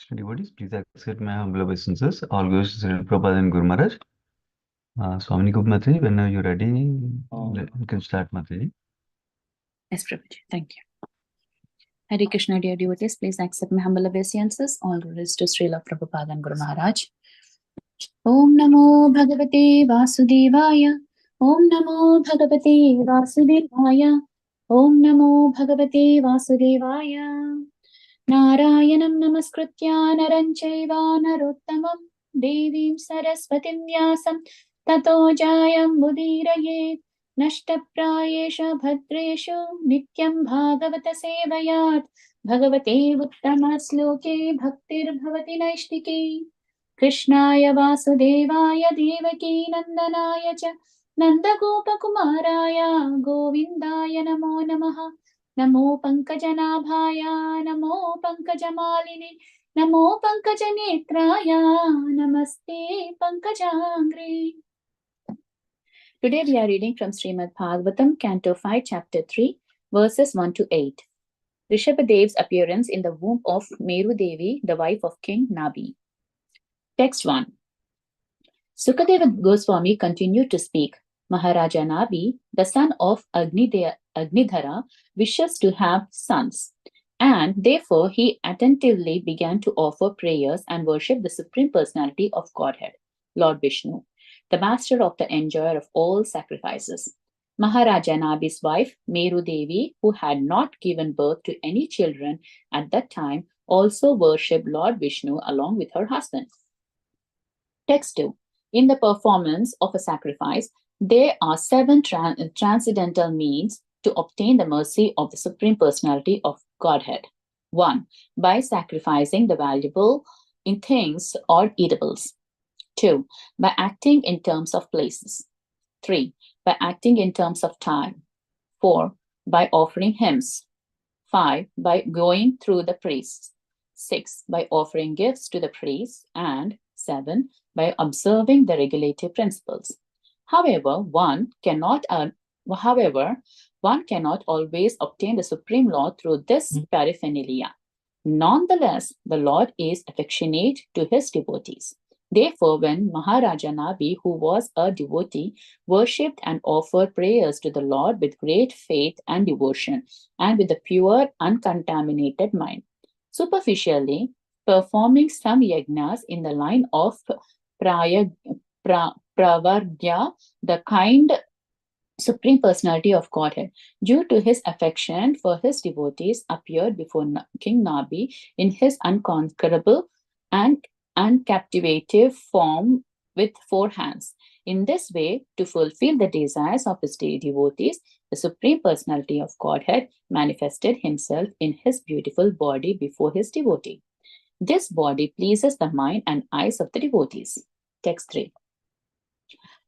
Krishna devotees, please accept my humble obeisances. All goes to Sri Prabhupada and Guru Maharaj. Swamini Gub Mataji, whenever you're ready, you can start Mataji. Yes, Prabhuji. Thank you. Hare Krishna, dear devotees, please accept my humble obeisances. All glories to Srila Prabhupada and Guru Maharaj. Om Namo Bhagavate Vasudevaya. Om Namo Bhagavate Vasudevaya. Om Namo Bhagavate Vasudevaya. Narayanam Namaskritya Naram Chaiva Narottamam Devim Saraswatim Vyasam Tato Jayam Mudiraye Nashtaprayesha Bhadreshu Nityam Bhagavata Sevayat Bhagavate Uttama Sloke Bhaktir Bhavati Naishtiki Krishnaya Vasudevaya Devaki Nandanaya Cha Nandagopakumaraya Govindaya Namo Namaha Namo Pankajanaභaya, Namo Pankajamaline, Namo Pankajanetraya, Namaste Pankajangre. Today we are reading from Srimad Bhagavatam, Canto 5, Chapter 3, verses 1 to 8. Rishabhadev's appearance in the womb of Meru Devi, the wife of King Nabi. Text 1. Sukadeva Goswami continued to speak. Maharaja Nabi, the son of Agnidhara, wishes to have sons, and therefore he attentively began to offer prayers and worship the Supreme Personality of Godhead, Lord Vishnu, the master of the enjoyer of all sacrifices. Maharaja Nabi's wife, Meru Devi, who had not given birth to any children at that time, also worshipped Lord Vishnu along with her husband. Text 2. In the performance of a sacrifice, there are 7 transcendental means to obtain the mercy of the Supreme Personality of Godhead. 1. By sacrificing the valuable in things or eatables. 2. By acting in terms of places. 3. By acting in terms of time. 4. By offering hymns. 5. By going through the priests. 6. By offering gifts to the priests. And 7. By observing the regulative principles. However, one cannot always obtain the Supreme Lord through this paraphernalia. Nonetheless, the Lord is affectionate to his devotees. Therefore, when Maharaja Nabi, who was a devotee, worshipped and offered prayers to the Lord with great faith and devotion, and with a pure, uncontaminated mind, superficially performing some yajnas in the line of Pravargya, the kind Supreme Personality of Godhead, due to his affection for his devotees, appeared before King Nabi in his unconquerable and uncaptivative form with 4 hands. In this way, to fulfill the desires of his devotees, the Supreme Personality of Godhead manifested himself in his beautiful body before his devotee. This body pleases the mind and eyes of the devotees. Text 3.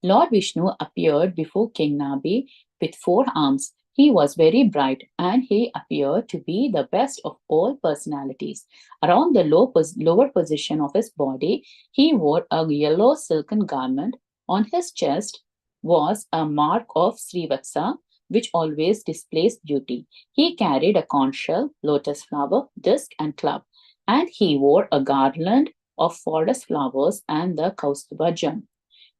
Lord Vishnu appeared before King Nabi with 4 arms. He was very bright, and he appeared to be the best of all personalities. Around the lower position of his body, he wore a yellow silken garment. On his chest was a mark of Srivatsa, which always displays beauty. He carried a conch shell, lotus flower, disc, and club, and he wore a garland of forest flowers and the Kaustubha gem.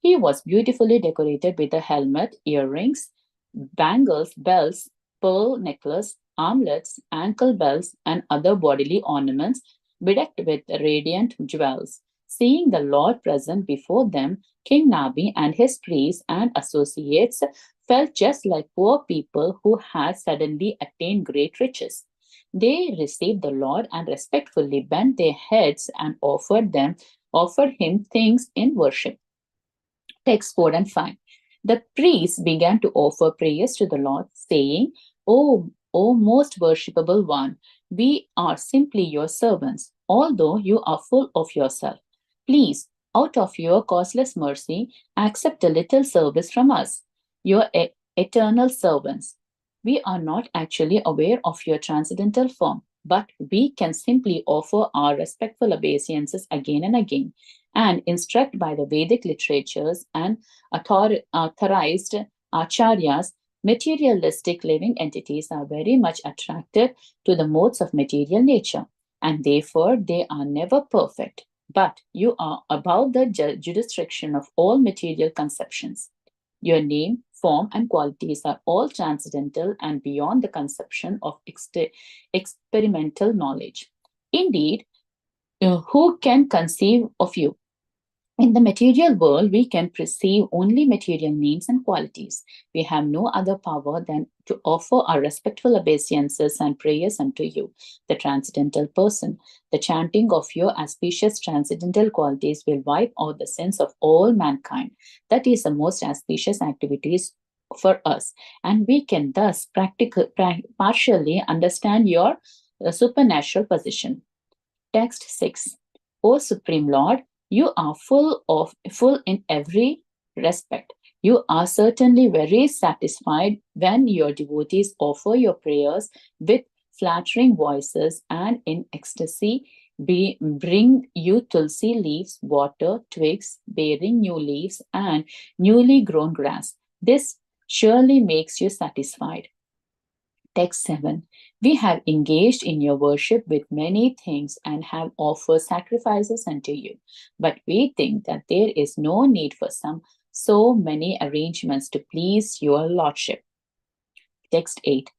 He was beautifully decorated with a helmet, earrings, bangles, bells, pearl necklace, armlets, ankle bells, and other bodily ornaments bedecked with radiant jewels. Seeing the Lord present before them, King Nabi and his priests and associates felt just like poor people who had suddenly attained great riches. They received the Lord and respectfully bent their heads and offered him things in worship. Text 4 and 5. The priests began to offer prayers to the Lord, saying, O most worshipable one, we are simply your servants, although you are full of yourself. Please, out of your causeless mercy, accept a little service from us, your eternal servants. We are not actually aware of your transcendental form, but we can simply offer our respectful obeisances again and again, and instruct by the Vedic literatures and authorized acharyas. Materialistic living entities are very much attracted to the modes of material nature, and therefore they are never perfect. But you are above the jurisdiction of all material conceptions. Your name, form, and qualities are all transcendental and beyond the conception of experimental knowledge. Indeed, who can conceive of you? In the material world, we can perceive only material names and qualities. We have no other power than to offer our respectful obeisances and prayers unto you, the transcendental person. The chanting of your auspicious transcendental qualities will wipe out the sins of all mankind. That is the most auspicious activities for us, and we can thus partially understand your supernatural position. Text 6. O Supreme Lord, you are full in every respect. You are certainly very satisfied when your devotees offer your prayers with flattering voices and in ecstasy bring you tulsi leaves, water, twigs, bearing new leaves, and newly grown grass. This surely makes you satisfied. Text 7. We have engaged in your worship with many things and have offered sacrifices unto you. But we think that there is no need for so many arrangements to please your lordship. Text 8.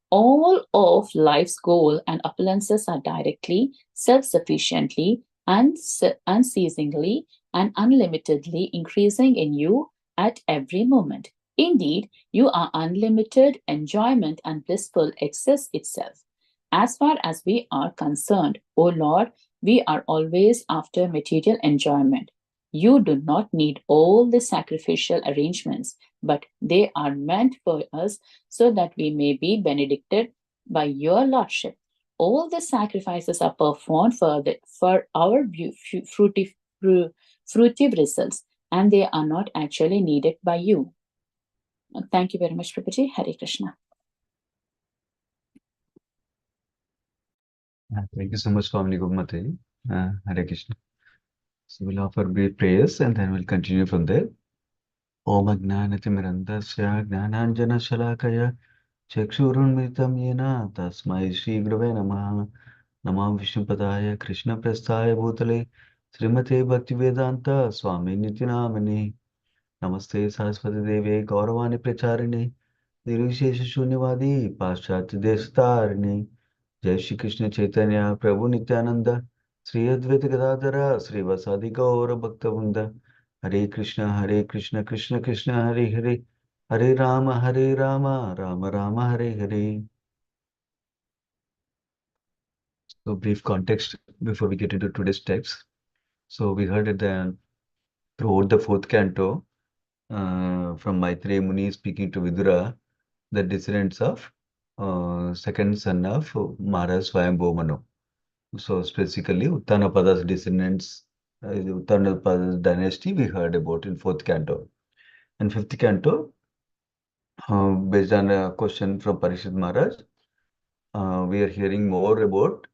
All of life's goal and opulences are directly, self-sufficiently, unceasingly, and unlimitedly increasing in you at every moment. Indeed, you are unlimited enjoyment and blissful excess itself. As far as we are concerned, O Lord, we are always after material enjoyment. You do not need all the sacrificial arrangements, but they are meant for us so that we may be benedicted by your lordship. All the sacrifices are performed for our fruitive results, and they are not actually needed by you. Thank you very much, Prabhuji. Hare Krishna. Thank you so much, Swami Gopmati. Hare Krishna. So we'll offer brief prayers and then we'll continue from there. Om Ajnanatimirandasya Jnananjana Shalakaya Chakshurunmritam Yena Tasmai Shri Gurave Namaha Namam Vishnupadaya Krishna Prasthaya Bhutale Srimate Bhaktivedanta Swami Nityanamani Namaste Saraswati Devi Gauravani Pracharine Nirvishesha Shunyavadi Paschatya Destarine Jai Shri Krishna Chaitanya Prabhu Nityananda Sri Advaita Gadadhara Sri Vasadi Gaura Bhakta Hare Krishna Krishna Krishna Hare Hare Hare Rama Rama Rama Hare Hare. So brief context before we get into today's text. So we heard it throughout the fourth canto from Maitreya Muni speaking to Vidura, the descendants of second son of Maharaj Swayambhu Manu. So specifically Uttanapada's descendants, Uttanapada's dynasty we heard about in fourth canto. And fifth canto, based on a question from Parishad Maharaj, we are hearing more about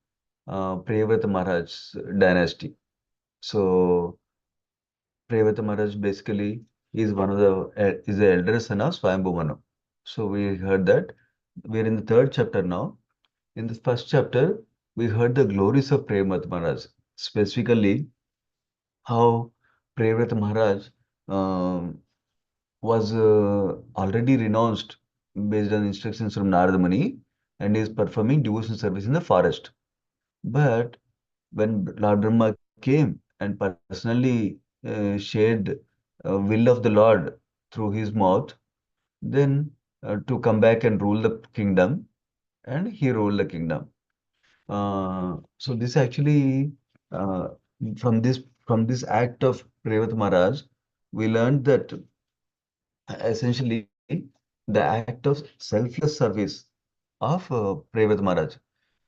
Priyavrata Maharaj's dynasty. So Priyavrata Maharaj basically is is the elder son of Swayambhu Manu. So we heard that. We are in the third chapter now. In the first chapter, we heard the glories of Priyavrata Maharaj, specifically how Priyavrata Maharaj was already renounced based on instructions from Narada Muni and is performing devotional service in the forest. But when Lord Brahma came and personally shared will of the Lord through his mouth, then to come back and rule the kingdom, and he ruled the kingdom. So this actually uh, from this act of Priyavrata Maharaj, we learned that essentially the act of selfless service of Priyavrata Maharaj,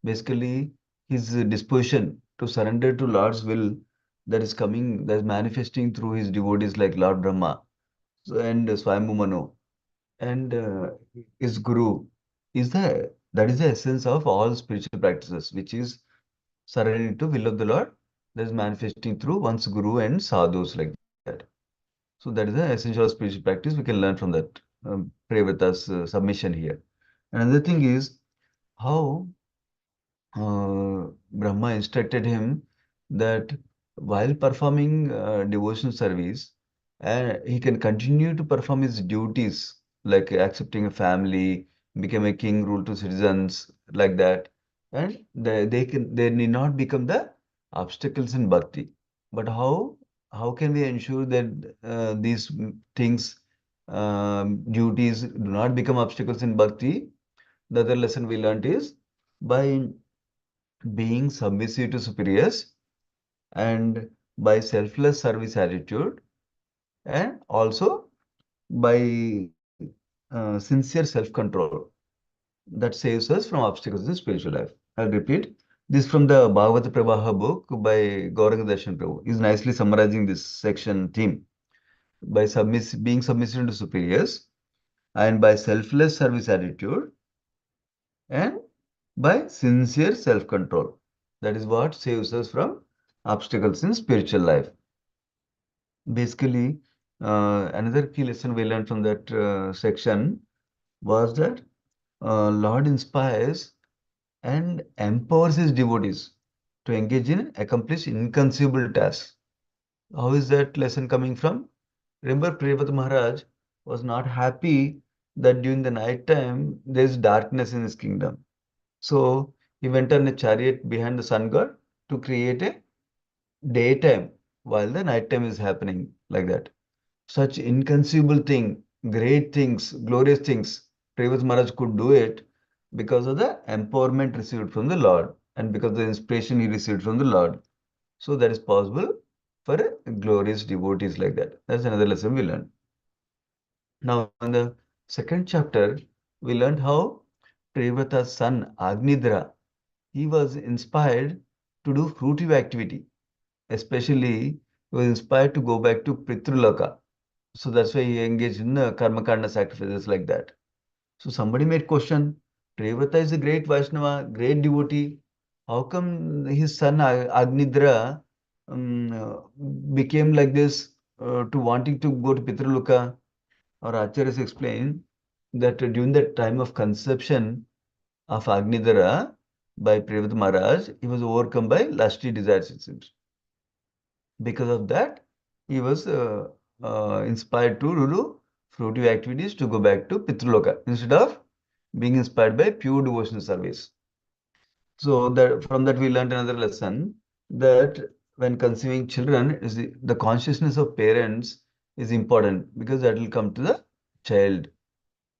basically his disposition to surrender to Lord's will that is manifesting through his devotees like Lord Brahma and Swayambhu Manu and his guru that is the essence of all spiritual practices, which is surrendering to will of the Lord that is manifesting through one's guru and sadhus like that. So that is the essential spiritual practice. We can learn from that Priyavrata's submission here. Another thing is how Brahma instructed him that while performing devotional service, he can continue to perform his duties like accepting a family, become a king, rule to citizens, like that, and they need not become the obstacles in bhakti. But how can we ensure that these things, duties, do not become obstacles in bhakti? The other lesson we learned is by being submissive to superiors and by selfless service attitude and also by sincere self-control that saves us from obstacles in spiritual life. I'll repeat this from the Bhagavata Prabaha book by Gauranga Darshan Prabhu. Is nicely summarizing this section theme by being submissive to superiors and by selfless service attitude and by sincere self-control. That is what saves us from obstacles in spiritual life. Basically, another key lesson we learned from that section was that Lord inspires and empowers his devotees to engage in accomplish inconceivable tasks. How is that lesson coming from? Remember, Priyavata Maharaj was not happy that during the night time there is darkness in his kingdom. So he went on a chariot behind the sun god to create a daytime while the nighttime is happening like that. Such inconceivable thing, great things, glorious things, Previous Maharaj could do it because of the empowerment received from the Lord and because of the inspiration he received from the Lord. So that is possible for a glorious devotees like that. That's another lesson we learned. Now in the second chapter, we learned how Prevata's son Agnidra, he was inspired to do fruitive activity. Especially, he was inspired to go back to Pitrulaka. So that's why he engaged in karma kanda sacrifices like that. So somebody made question, Prevrata is a great Vaishnava, great devotee. How come his son Agnidra became like this to wanting to go to Pitraloka? Our acharyas explain that during the time of conception of Agnidra by Prevrata Maharaj, he was overcome by lusty desires, it seems. Because of that, he was inspired to do fruitive activities to go back to Pitraloka instead of being inspired by pure devotional service. So that from that we learned another lesson that when conceiving children, is the consciousness of parents is important because that will come to the child.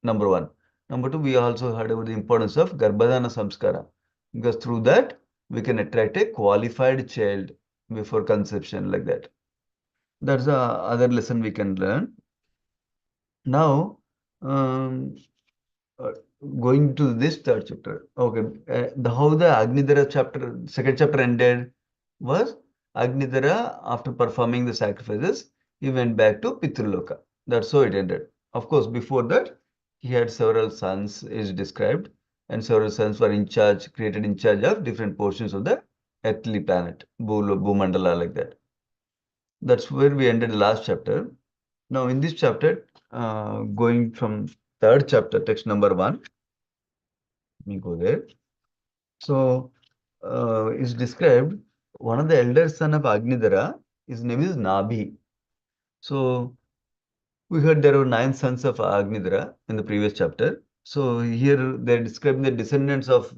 Number one. Number two, we also heard about the importance of Garbhadana Samskara because through that we can attract a qualified child before conception like that. That's the other lesson we can learn. Now, um, uh, going to this third chapter. Okay, how the Agnidhara chapter, second chapter ended was Agnidhara, after performing the sacrifices, he went back to Pitraloka. That's how it ended. Of course, before that, he had several sons, is described, and several sons were in charge, created in charge of different portions of the earthly planet, Bhumandala, like that. That's where we ended the last chapter. Now, in this chapter, going from third chapter, text number 1, let me go there. So, is described one of the elder son of Agnidhara. His name is Nabhi. So, we heard there were 9 sons of Agnidhara in the previous chapter. So, here they're describing the descendants of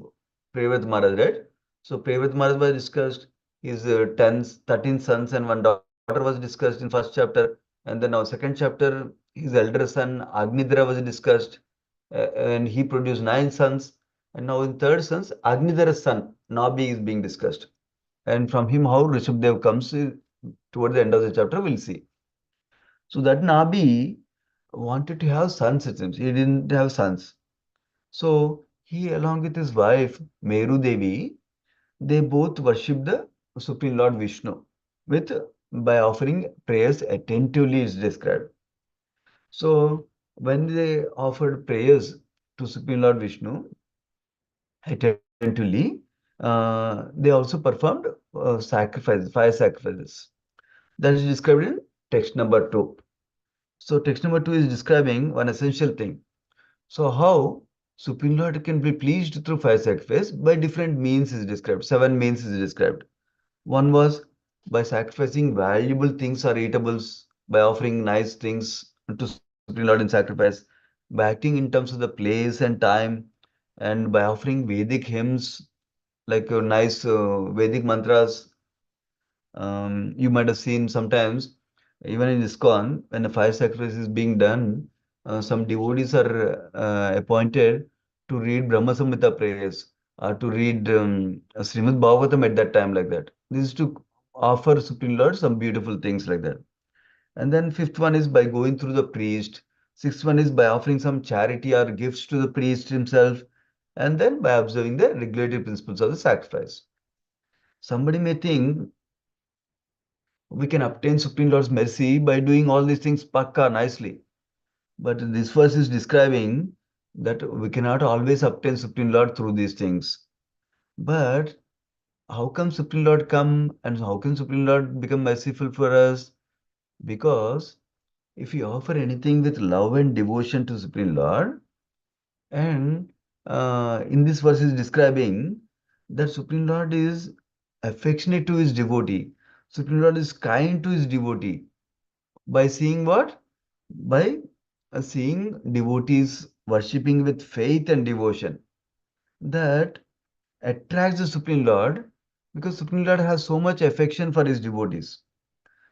Prevat Maharaj, right? So, Prevat Maharaj was discussed. His 13 sons and one daughter was discussed in first chapter. And then now second chapter, his elder son Agnidhara was discussed. And he produced 9 sons. And now in third sons, Agnidhara's son, Nabi, is being discussed. And from him, how Rishabdev comes toward the end of the chapter, we'll see. So that Nabi wanted to have sons, it seems. He didn't have sons. So he, along with his wife, Meru Devi, they both worship the Supreme Lord Vishnu with by offering prayers attentively is described. So when they offered prayers to Supreme Lord Vishnu attentively, they also performed fire sacrifices. That is described in text number 2. So text number 2 is describing one essential thing. So how? Supreme Lord can be pleased through fire sacrifice by different means is described. Seven means is described. One was by sacrificing valuable things or eatables, by offering nice things to Supreme Lord in sacrifice, by acting in terms of the place and time, and by offering Vedic hymns like nice Vedic mantras. You might have seen sometimes, even in ISKCON, when a fire sacrifice is being done, some devotees are appointed to read Brahma Samhita prayers or to read Srimad Bhagavatam at that time, like that. This is to offer Supreme Lord some beautiful things like that. And then fifth one is by going through the priest. Sixth one is by offering some charity or gifts to the priest himself. And then by observing the regulatory principles of the sacrifice. Somebody may think we can obtain Supreme Lord's mercy by doing all these things pakka nicely. But this verse is describing that we cannot always obtain Supreme Lord through these things. But how come Supreme Lord come and how can Supreme Lord become merciful for us? Because if we offer anything with love and devotion to Supreme Lord, and in this verse is describing that Supreme Lord is affectionate to his devotee. Supreme Lord is kind to his devotee. By seeing what? By seeing devotees worshipping with faith and devotion. That attracts the Supreme Lord because Supreme Lord has so much affection for his devotees.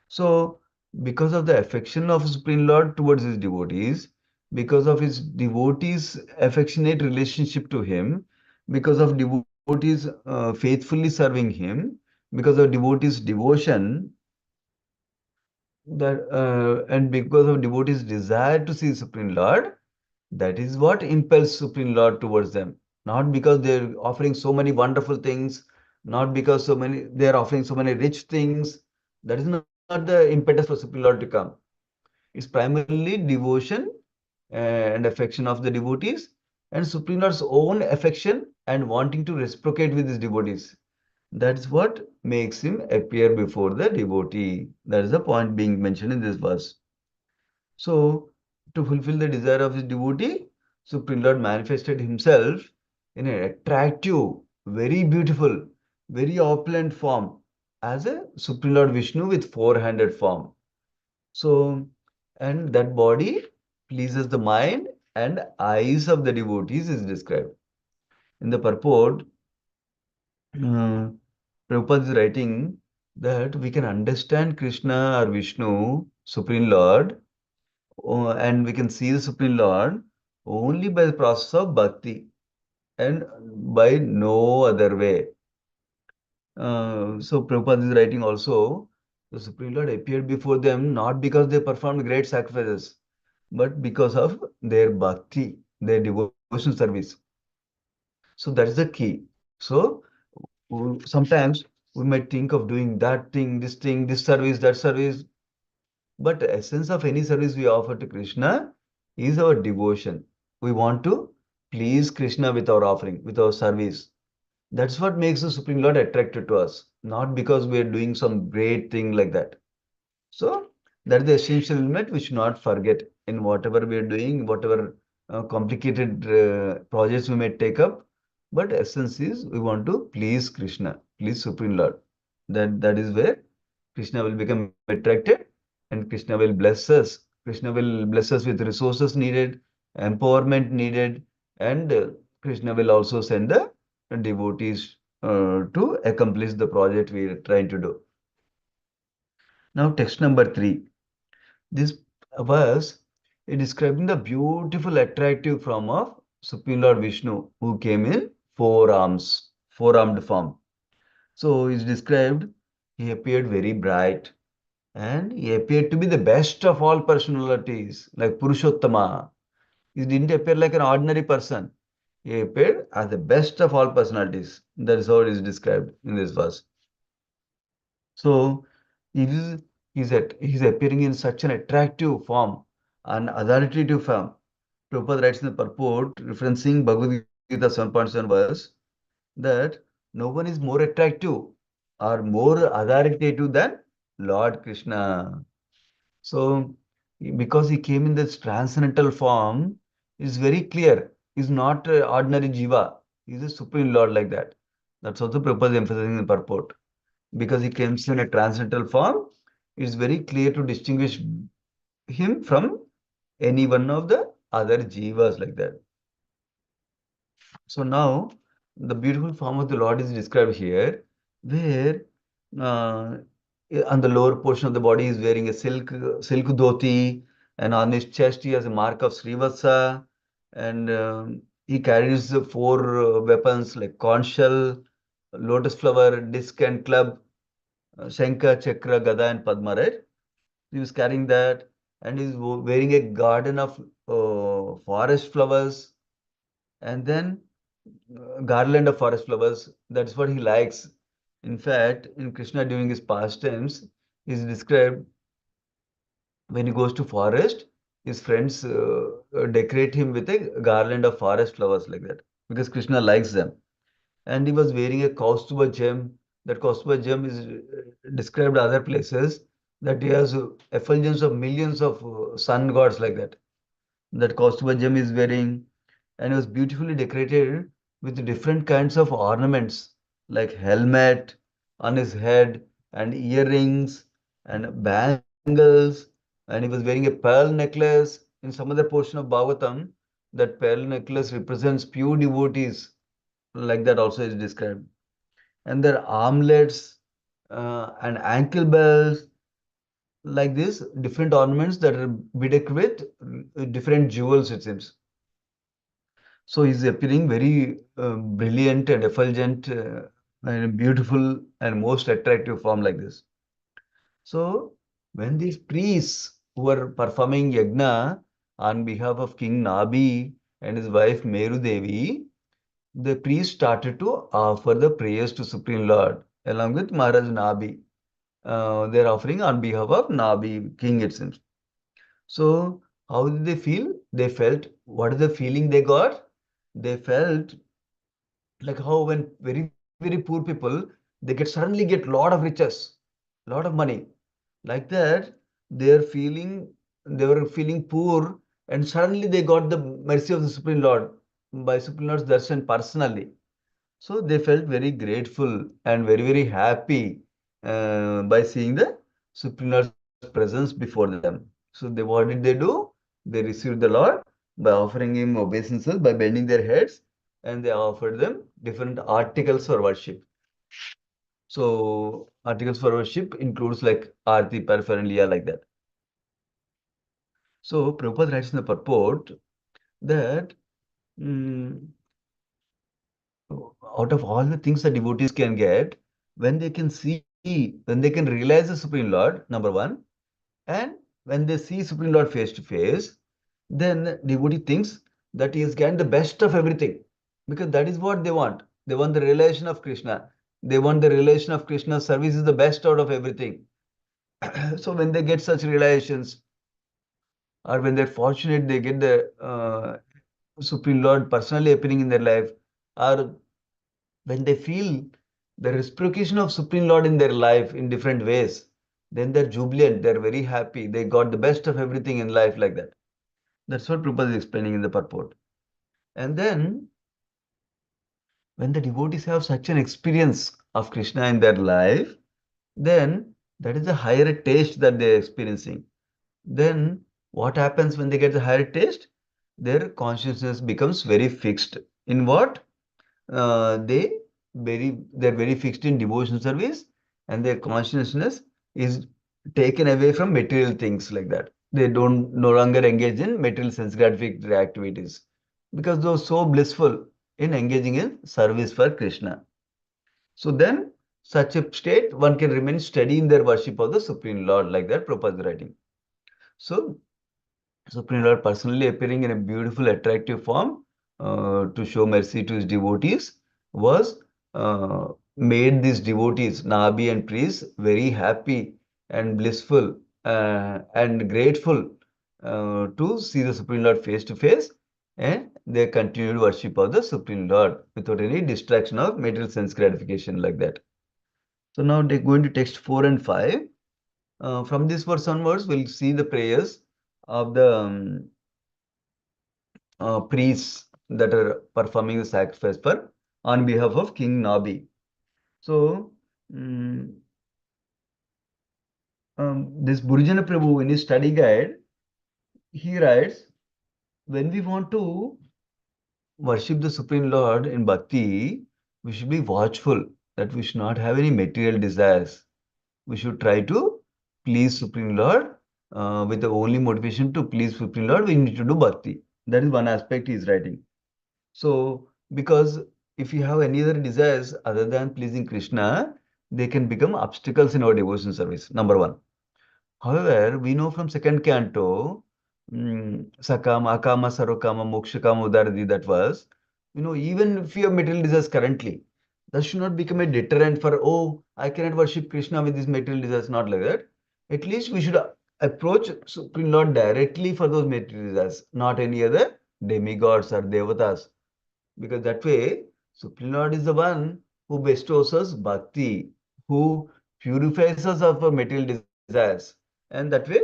So, because of the affection of Supreme Lord towards his devotees, because of his devotees' affectionate relationship to him, because of devotees faithfully serving him, because of devotees' devotion, that and because of devotees' desire to see Supreme Lord, that is what impels Supreme Lord towards them. Not because they're offering so many wonderful things, not because they are offering so many rich things. That is not the impetus for Supreme Lord to come. It's primarily devotion and affection of the devotees and Supreme Lord's own affection and wanting to reciprocate with his devotees. That's what makes him appear before the devotee. That is the point being mentioned in this verse. So, to fulfill the desire of his devotee, Supreme Lord manifested himself in an attractive, very beautiful, very opulent form as a Supreme Lord Vishnu with four-handed form. So, and that body pleases the mind and eyes of the devotees is described. In the purport, uh, Prabhupada is writing that we can understand Krishna or Vishnu, Supreme Lord, and we can see the Supreme Lord only by the process of bhakti and by no other way. So Prabhupada is writing also, the Supreme Lord appeared before them not because they performed great sacrifices, but because of their bhakti, their devotion service. So that is the key. So sometimes we might think of doing that thing, this service, that service, but the essence of any service we offer to Krishna is our devotion. We want to please Krishna with our offering, with our service. That's what makes the Supreme Lord attracted to us, not because we are doing some great thing like that. So that's the essential element we should not forget in whatever we are doing, whatever complicated projects we may take up. But essence is we want to please Krishna, please Supreme Lord. That is where Krishna will become attracted and Krishna will bless us. Krishna will bless us with resources needed, empowerment needed, and Krishna will also send the devotees to accomplish the project we are trying to do. Now, text number three. This verse is describing the beautiful, attractive form of Supreme Lord Vishnu, who came in four arms, four-armed form. So, it's described, he appeared very bright and he appeared to be the best of all personalities, like Purushottama. He didn't appear like an ordinary person. He appeared as the best of all personalities. That is how it is described in this verse. So he is he's appearing in such an attractive form, an authoritative form. Prabhupada writes in the purport, referencing Bhagavad Gita 7.7 verse, that no one is more attractive or more authoritative than Lord Krishna. So because he came in this transcendental form, it's very clear. is not a ordinary jiva. He's a supreme lord like that. That's also Prabhupada is emphasizing in the purport. Because he comes in a transcendental form, it's very clear to distinguish him from any one of the other jivas like that. So now the beautiful form of the Lord is described here, where uh, on the lower portion of the body is wearing a silk dhoti, and on his chest he has a mark of Srivatsa, and he carries the four weapons like conch shell, lotus flower, disc and club, Shankha, Chakra, Gada, and Padma, right? He was carrying that, and he's wearing a garden of forest flowers, and then garland of forest flowers. That's what he likes. In fact, in Krishna during his pastimes, is described when he goes to forest, his friends decorate him with a garland of forest flowers like that because Krishna likes them. And he was wearing a Kaustuba gem. That Kaustuba gem is described other places that he has effulgence of millions of sun gods like that. That Kaustuba gem is wearing, and he was beautifully decorated with different kinds of ornaments like helmet on his head and earrings and bangles, and he was wearing a pearl necklace. In some other portion of Bhagavatam, that pearl necklace represents pure devotees, like that also is described. And their armlets and ankle bells, like this, different ornaments that are bedecked with different jewels, it seems. So he's appearing very brilliant and effulgent and beautiful and most attractive form like this. So when these priests who were performing yagna on behalf of King Nabi and his wife Meru Devi, the priest started to offer the prayers to Supreme Lord along with Maharaj Nabi. They're offering on behalf of Nabi, king it seems. So how did they feel? They felt, what is the feeling they got? They felt like how when very poor people, they suddenly get lot of riches, lot of money. Like that, they were feeling poor, and suddenly they got the mercy of the Supreme Lord by Supreme Lord's darshan personally. So they felt very grateful and very happy by seeing the Supreme Lord's presence before them. So what did they do? They received the Lord by offering him obeisances, by bending their heads, and they offered them different articles for worship. So articles for worship includes like arti, paraphernalia, like that. So Prabhupada writes in the purport that mm, out of all the things that devotees can get, when they can see, when they can realize the Supreme Lord, number one, and when they see Supreme Lord face to face, then devotee thinks that he has gained the best of everything because that is what they want. They want the realization of Krishna. They want the realization of Krishna. Service is the best out of everything. So when they get such realizations, or when they're fortunate, they get the Supreme Lord personally appearing in their life, or when they feel the reciprocation of Supreme Lord in their life in different ways, then they're jubilant, they're very happy, they got the best of everything in life like that. That's what Prabhupada is explaining in the purport. And then, when the devotees have such an experience of Krishna in their life, then that is the higher taste that they're experiencing. Then, what happens when they get the higher taste? Their consciousness becomes very fixed. In what? They they're very fixed in devotion service, and their consciousness is taken away from material things like that. They don't no longer engage in material sense gratificatory activities because they're so blissful in engaging in service for Krishna. So then, such a state, one can remain steady in their worship of the Supreme Lord, like that Prabhupada is writing. So Supreme Lord personally appearing in a beautiful, attractive form to show mercy to his devotees was made these devotees, Nabi and priests, very happy and blissful and grateful to see the Supreme Lord face to face, and they continued worship of the Supreme Lord without any distraction of material sense gratification like that. So now they go into text 4 and 5. From this verse onwards, we'll see the prayers of the priests that are performing the sacrifice for on behalf of King Nabi. So, mm, this Burjana Prabhu in his study guide, he writes, when we want to worship the Supreme Lord in bhakti, we should be watchful that we should not have any material desires. We should try to please Supreme Lord with the only motivation to please Supreme Lord, we need to do bhakti. That is one aspect he is writing. So, because if you have any other desires other than pleasing Krishna, they can become obstacles in our devotion service. Number one. However, we know from second canto, Sakama, Akama, Sarvakama, Mokshakama, Udaradi, that was, even if you have material desires currently, that should not become a deterrent for, oh, I cannot worship Krishna with these material desires, not like that. At least we should approach Supreme Lord directly for those material desires, not any other demigods or devatas. Because that way, Supreme Lord is the one who bestows us bhakti, who purifies us of our material desires. And that way,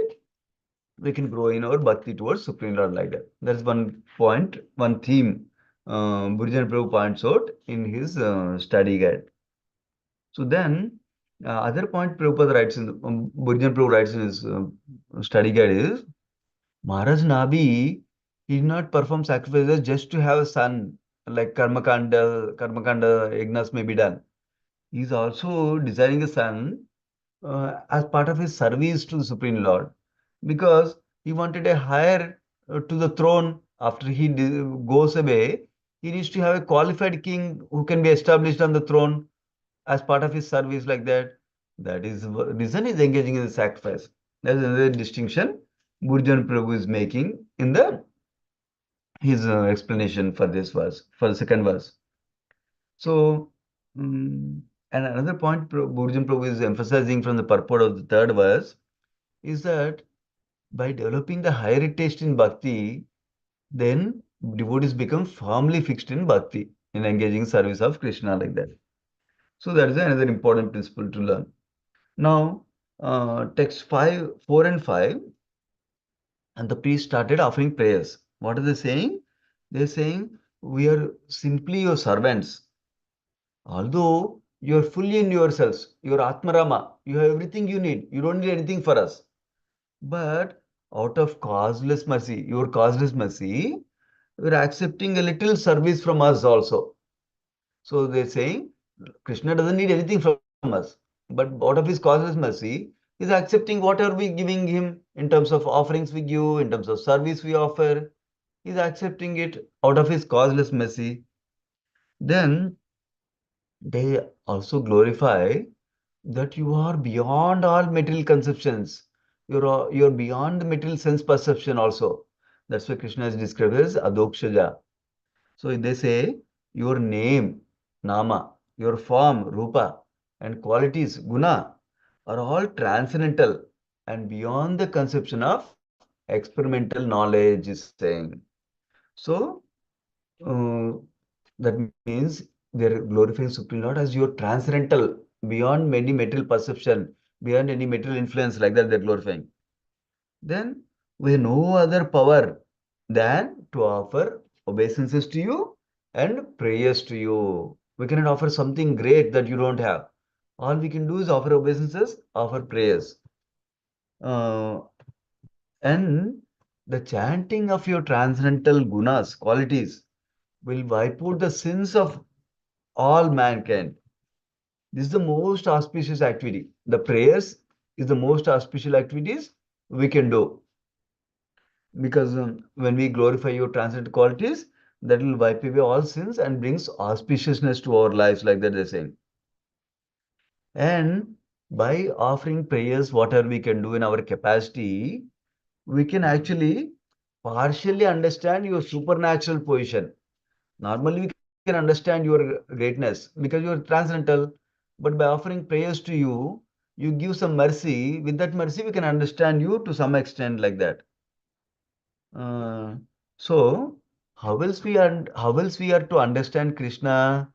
we can grow in our bhakti towards Supreme Lord like that. That's one point, one theme Burjan Prabhu points out in his study guide. So then, other point Prabhupada writes in, Burjan Prabhu writes in his study guide is, Maharaj Nabi, he did not perform sacrifices just to have a son, like Karmakanda Yagnas may be done. He is also desiring a son as part of his service to the Supreme Lord, because he wanted a heir to the throne after he goes away. He needs to have a qualified king who can be established on the throne as part of his service like that. That is the reason he's engaging in the sacrifice. That's another distinction Burjan Prabhu is making in the his explanation for this verse, for the second verse. So, and another point Burjan Prabhu is emphasizing from the purport of the third verse is that by developing the higher taste in bhakti, then devotees become firmly fixed in bhakti, in engaging service of Krishna like that. So that is another important principle to learn. Now, text 4 and 5, and the priest started offering prayers. What are they saying? They're saying, we are simply your servants. Although you are fully in yourselves, you are Atmarama, you have everything you need, you don't need anything for us. But out of causeless mercy, your causeless mercy, you are accepting a little service from us also. So they're saying, Krishna doesn't need anything from us, but out of his causeless mercy, he's accepting whatever we giving him in terms of offerings we give, in terms of service we offer. He's accepting it out of his causeless mercy. Then they also glorify that you are beyond all material conceptions. You're beyond material sense perception also. That's why Krishna is described as Adokshaja. So they say your name, Nama, your form, Rupa, and qualities, Guna, are all transcendental and beyond the conception of experimental knowledge, is saying. So that means they're glorifying Supreme Lord as your transcendental, beyond any material perception, beyond any material influence, like that they're glorifying. Then we have no other power than to offer obeisances to you and prayers to you. We cannot offer something great that you don't have. All we can do is offer obeisances, offer prayers. Uh, and the chanting of your transcendental gunas, qualities, will wipe out the sins of all mankind. This is the most auspicious activity. The prayers is the most auspicious activities we can do, because when we glorify your transcendent qualities, that will wipe away all sins and brings auspiciousness to our lives, like that they're saying. And by offering prayers, whatever we can do in our capacity, we can actually partially understand your supernatural position. Normally, we can understand your greatness because you are transcendental, but by offering prayers to you, you give some mercy. With that mercy, we can understand you to some extent, like that. Uh, so, how else we are to understand Krishna?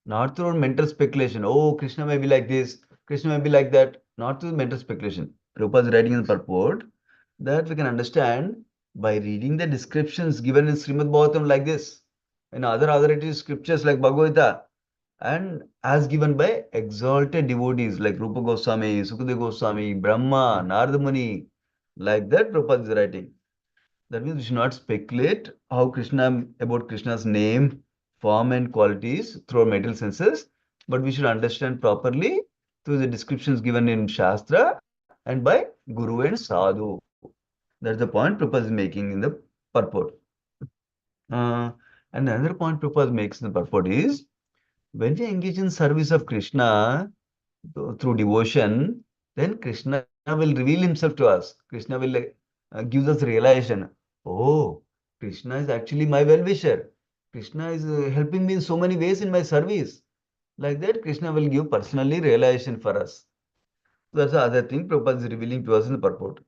Not through mental speculation. Oh, Krishna may be like this, Krishna may be like that. Not through mental speculation. Prabhupada is writing in the purport that we can understand by reading the descriptions given in Srimad Bhagavatam like this. in other authoritative scriptures like Bhagavad and as given by exalted devotees like Rupa Goswami, Sukadeva Goswami, Brahma, Narada Muni, like that Prabhupada is writing. That means we should not speculate how Krishna about Krishna's name, form, and qualities through our material senses, but we should understand properly through the descriptions given in Shastra and by Guru and Sadhu. That's the point Prabhupada is making in the purport. Uh, and another point Prabhupada makes in the purport is when we engage in service of Krishna through devotion, then Krishna will reveal himself to us. Krishna will gives us realization. Oh, Krishna is actually my well-wisher. Krishna is helping me in so many ways in my service. Like that, Krishna will give personally realization for us. That's the other thing Prabhupada is revealing to us in the purport.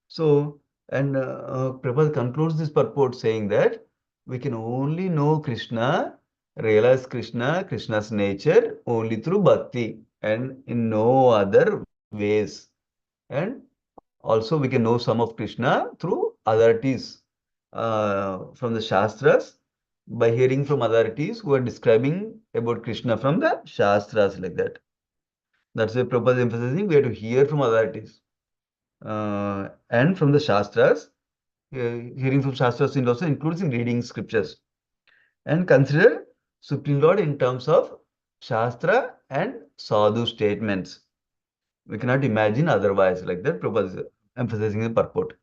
So, and Prabhupada concludes this purport saying that we can only know Krishna, realize Krishna, Krishna's nature only through bhakti and in no other ways. And also we can know some of Krishna through authorities from the Shastras by hearing from authorities who are describing about Krishna from the Shastras like that. That's why Prabhupada is emphasizing we have to hear from authorities and from the Shastras. Hearing from Shastras also includes in reading scriptures and consider Supreme Lord in terms of Shastra and Sadhu statements. We cannot imagine otherwise, like that Prabhupada is emphasizing the purport.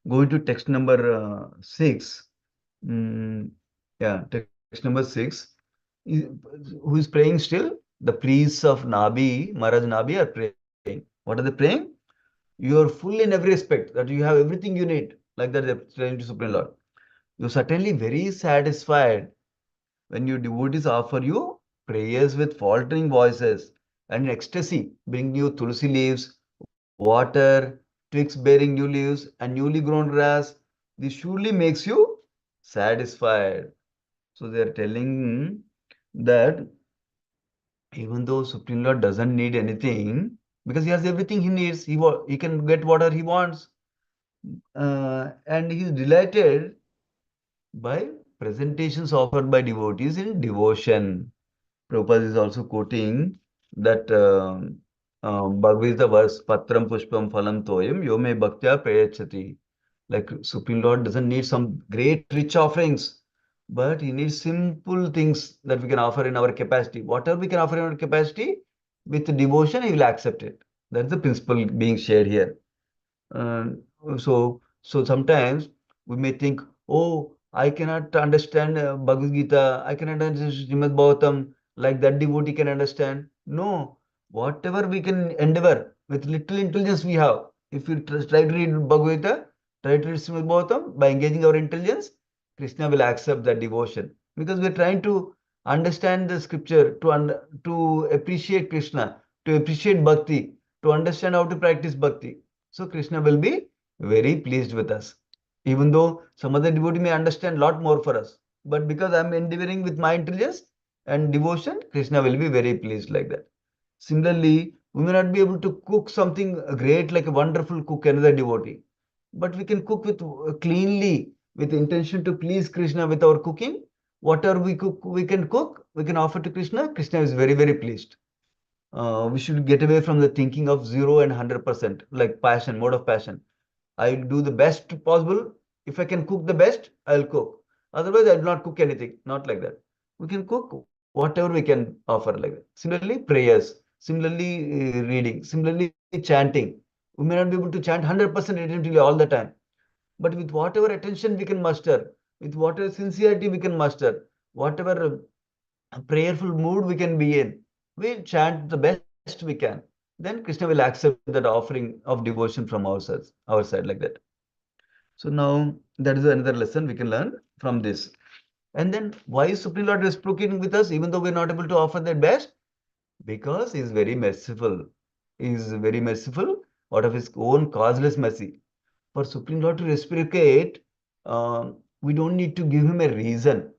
Going to text number 6. Mm, yeah, text number 6. Is, who is praying still? The priests of Nabi, Maharaj Nabi are praying. What are they praying? You are full in every aspect, that you have everything you need. Like that they're praying to Supreme Lord. You're certainly very satisfied when your devotees offer you prayers with faltering voices and in ecstasy, bring you tulsi leaves, water, twigs bearing new leaves, and newly grown grass. This surely makes you satisfied. So they are telling that even though Supreme Lord doesn't need anything, because he has everything he needs, he can get whatever he wants. And he is delighted by presentations offered by devotees in devotion. Prabhupada is also quoting that Bhagavad Gita verse, Patram Pushpam Phalam Toyam Yome Bhaktya Prayachati. Like Supreme Lord doesn't need some great rich offerings, but he needs simple things that we can offer in our capacity. Whatever we can offer in our capacity, with devotion, he will accept it. That's the principle being shared here. Uh, so sometimes we may think, oh, I cannot understand Bhagavad Gita, I cannot understand Srimad Bhagavatam like that devotee can understand. No, whatever we can endeavor with little intelligence we have. If we try to read Bhagavad Gita, try to read Srimad Bhagavatam by engaging our intelligence, Krishna will accept that devotion because we're trying to understand the scripture to appreciate Krishna, to appreciate bhakti, to understand how to practice bhakti. So Krishna will be very pleased with us. Even though some other devotee may understand a lot more for us. But because I'm endeavoring with my intelligence and devotion, Krishna will be very pleased like that. Similarly, we may not be able to cook something great like a wonderful cook, another devotee. But we can cook with cleanly, with intention to please Krishna with our cooking. Whatever we can offer to Krishna. Krishna is very, very pleased. We should get away from the thinking of 0 and 100%, like passion, mode of passion. I'll do the best possible. If I can cook the best, I'll cook. Otherwise, I'll not cook anything. Not like that. We can cook whatever we can offer like that. Similarly, prayers. Similarly, reading. Similarly, chanting. We may not be able to chant 100% attentively all the time. But with whatever attention we can muster, with whatever sincerity we can muster, whatever prayerful mood we can be in, we chant the best we can. Then Krishna will accept that offering of devotion from our side like that. So now that is another lesson we can learn from this. And then why is Supreme Lord reciprocating with us even though we're not able to offer their best? Because he is very merciful. He is very merciful out of his own causeless mercy. For Supreme Lord to reciprocate, we don't need to give him a reason.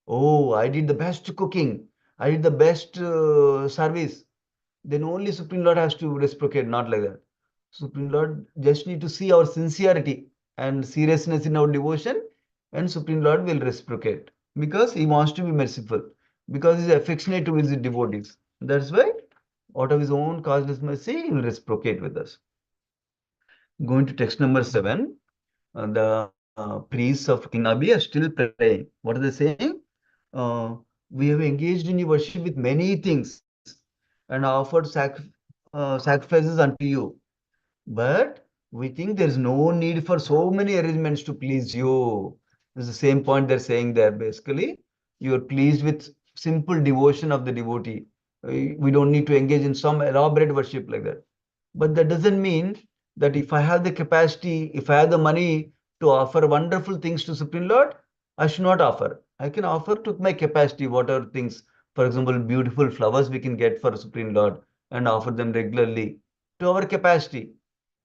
Oh, I did the best cooking. I did the best service. Then only Supreme Lord has to reciprocate, not like that. Supreme Lord just need to see our sincerity and seriousness in our devotion. and Supreme Lord will reciprocate because he wants to be merciful, because he's affectionate to his devotees. That's why, out of his own causeless mercy, he will reciprocate with us. Going to text number 7, the priests of King Nabi are still praying. What are they saying? Uh, we have engaged in your worship with many things and offered sacrifices unto you. But we think there is no need for so many arrangements to please you. It's the same point they're saying there. Basically, you are pleased with simple devotion of the devotee. We don't need to engage in some elaborate worship like that. But that doesn't mean that if I have the capacity, if I have the money to offer wonderful things to Supreme Lord, I should not offer. I can offer to my capacity whatever things, for example, beautiful flowers we can get for Supreme Lord and offer them regularly to our capacity.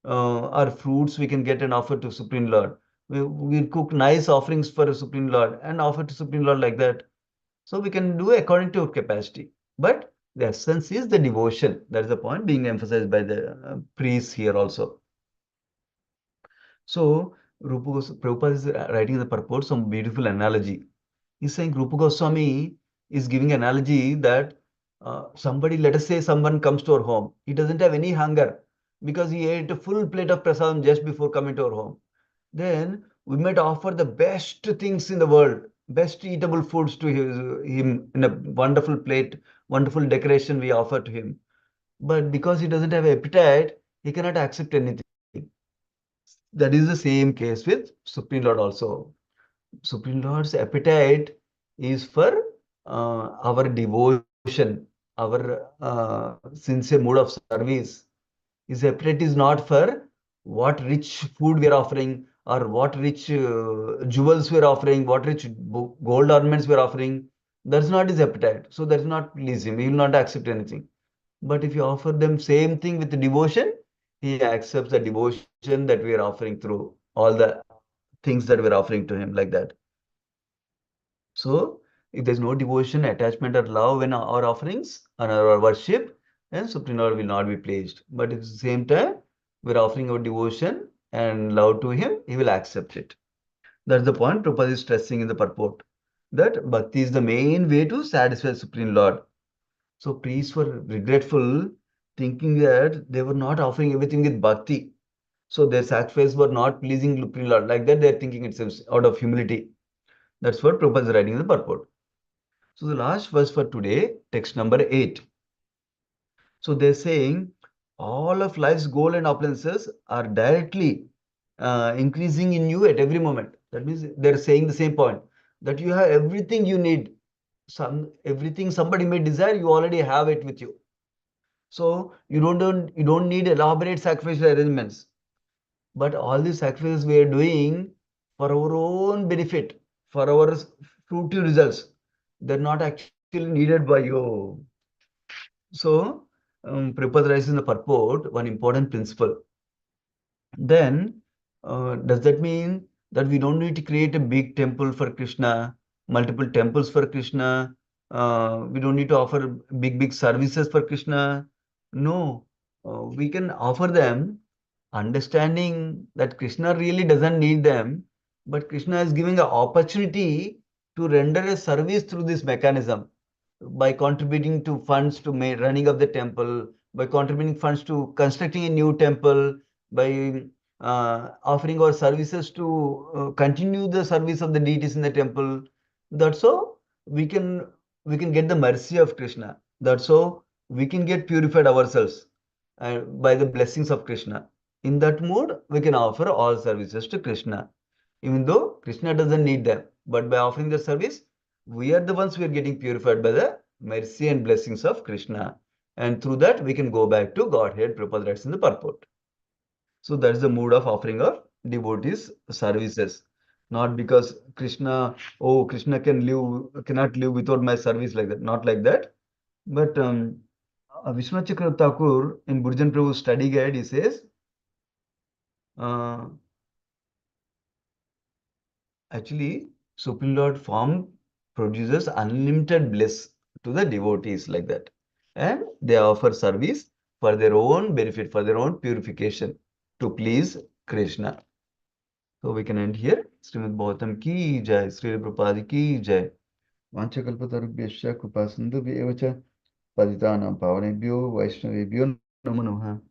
Or fruits we can get and offer to Supreme Lord. We cook nice offerings for Supreme Lord and offer to Supreme Lord like that. So we can do according to our capacity. But the essence is the devotion. That is the point being emphasized by the priests here also. So Prabhupada is writing in the purport some beautiful analogy. He's saying Rupa Goswami is giving analogy that somebody, let us say someone comes to our home. He doesn't have any hunger because he ate a full plate of prasadam just before coming to our home. Then we might offer the best things in the world, best eatable foods to him in a wonderful plate, wonderful decoration we offer to him. But because he doesn't have appetite, he cannot accept anything. That is the same case with Supreme Lord also. Supreme Lord's appetite is for our devotion, our sincere mood of service. His appetite is not for what rich food we are offering or what rich jewels we are offering, what rich gold ornaments we are offering. That's not his appetite. So that is not please him. He will not accept anything. But if you offer them same thing with devotion, he accepts the devotion that we are offering through all the things that we're offering to him like that. So if there's no devotion, attachment, or love in our offerings and our worship, then Supreme Lord will not be pleased. But at the same time, we're offering our devotion and love to him, he will accept it. That's the point Prabhupada is stressing in the purport. That bhakti is the main way to satisfy Supreme Lord. So priests were regretful, thinking that they were not offering everything with bhakti. So their sacrifices were not pleasing Supreme Lord. Like that, they're thinking it's out of humility. That's what Prabhupada is writing in the purport. So the last verse for today, text number 8. So they're saying all of life's goal and appliances are directly increasing in you at every moment. That means they're saying the same point that you have everything you need. Everything somebody may desire, you already have it with you. So you don't need elaborate sacrificial arrangements. But all these sacrifices we are doing for our own benefit, for our fruitful results. They're not actually needed by you. So, Prabhupada writes in the purport one important principle. Then, does that mean that we don't need to create a big temple for Krishna, multiple temples for Krishna? We don't need to offer big services for Krishna? No, we can offer them understanding that Krishna really doesn't need them, but Krishna is giving an opportunity to render a service through this mechanism by contributing to funds to running of the temple, by contributing funds to constructing a new temple, by offering our services to continue the service of the deities in the temple. That's how we can we can get the mercy of Krishna. That's how we can get purified ourselves by the blessings of Krishna. In that mood, we can offer all services to Krishna, even though Krishna doesn't need them. But by offering the service, we are the ones who are getting purified by the mercy and blessings of Krishna. And through that, we can go back to Godhead, Prabhupada writes in the purport. So that's the mood of offering of devotees services. Not because Krishna, oh, Krishna cannot live without my service like that. Not like that. But Vishwanath Chakravarti Thakur in Burjan Prabhu's study guide, he says, uh, actually, Supreme Lord form produces unlimited bliss to the devotees like that. And they offer service for their own benefit, for their own purification to please Krishna. So we can end here. Srimad Bhagavatam ki jai, Srila Prabhupada ki jai. Vanchakalpatarubhyascha kripasindhubhyev cha patitanam pavanebhyo vaishnavebhyo namo namaha.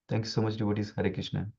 Thanks so much, devotees. Hare Krishna.